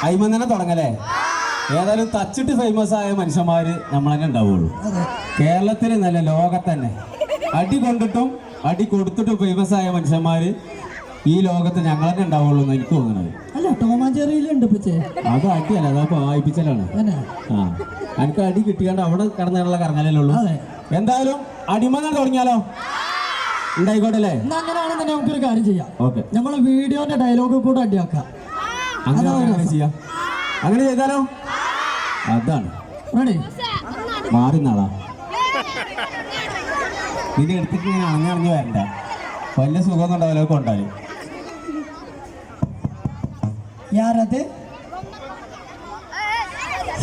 അയിമൻ തന്നെ തുടങ്ങല്ലേ? ഏതായാലും തച്ചിട്ട് ഫേമസ് ആയ മനുഷ്യന്മാര് നമ്മൾ തന്നെ ഉണ്ടാവുള്ളൂ. കേരളത്തിൽ നല്ല ലോകത്തന്നെ അടി കൊണ്ടിട്ടും അടി കൊടുത്തിട്ടും ഫേമസ് ആയ മനുഷ്യന്മാര് ഈ ലോകത്ത് ഞങ്ങൾ തന്നെ ഉണ്ടാവുള്ളൂ എന്ന് എനിക്ക് തോന്നുന്നത്. അല്ല ടോമാഞ്ചേരിയിലുണ്ട് അത് അടിയല്ല, അതൊക്കെ വായിപ്പിച്ചലാണ്. ആ എനിക്ക് അടി കിട്ടിയാണ്ട് അവിടെ കിടന്നുള്ള കറങ്ങലല്ലേ ഉള്ളൂ. എന്തായാലും അടിമങ്ങൾ തുടങ്ങിയാലോ? ഉണ്ടായിക്കോട്ടെ അല്ലേ? അങ്ങനെയാണെന്നുണ്ടെങ്കിൽ നമുക്കൊരു കാര്യം ചെയ്യാം. ഓക്കെ, നമ്മളെ വീഡിയോന്റെ ഡയലോഗ് കൂടെ അടിയാക്കാം. അങ്ങനെ ചെയ്യാം. അങ്ങനെ ചെയ്താലോ? അതാണ് മാറി നാളാ നിന്റെ എടുത്തിട്ട് ഇങ്ങനെ അണഞ്ഞറിഞ്ഞ് വരണ്ട. വലിയ സുഖമൊന്നും ഉണ്ടാവില്ല കൊണ്ടാല്.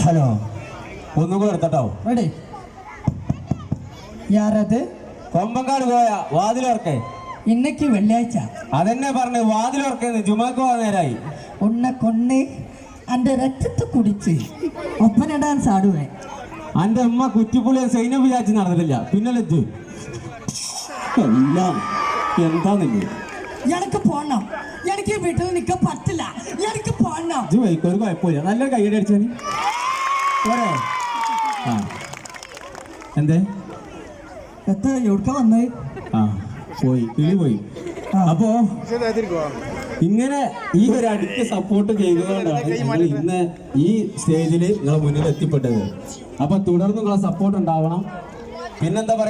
ഹലോ, ഒന്നും കൂടെ എടുത്തട്ടോ. കൊമ്പങ്കാട് പോയ വാതിലോർക്കെ ഇന്നക്ക് വെള്ളിയാഴ്ച അതെന്നെ പറഞ്ഞു. വാതിലോർക്കെന്ന് ജുമാക്ക് പോകാൻ നേരായി. ഉന്നെ കൊന്ന് എന്റെ രക്തത്തെ കുടിച്ച് ഒപ്പന ഡാൻസ് ആടുവേ. എന്റെ അമ്മ കുറ്റിപ്പുള്ളി സൈന്യം വിചാരിച്ച് നടന്നിട്ടില്ല. പിന്നെ ലജ്ജു എല്ലാം എന്താ നിങ്ങൾ? എനിക്ക് പോണം, എനിക്ക് വീട്ടിൽ നിൽക്കാൻ പറ്റില്ല, എനിക്ക് പോണം. ഒരു കുഴപ്പമില്ല, നല്ലൊരു കൈയ്യടി അടിച്ചാൽ പോരെ. ആ എന്തേ എവിടുക്ക വന്നേ? ആ പോയി, കിളി പോയി. അപ്പോ ഇങ്ങനെ ഈ ഒരു അടിക്ക് സപ്പോർട്ട് ചെയ്തതുകൊണ്ടാണ് ഞങ്ങൾ ഇന്ന് ഈ സ്റ്റേജിൽ നിങ്ങളെ മുന്നിൽ എത്തിപ്പെട്ടത്. അപ്പൊ തുടർന്ന് നിങ്ങളെ സപ്പോർട്ട് ഉണ്ടാവണം. പിന്നെന്താ പറയാ.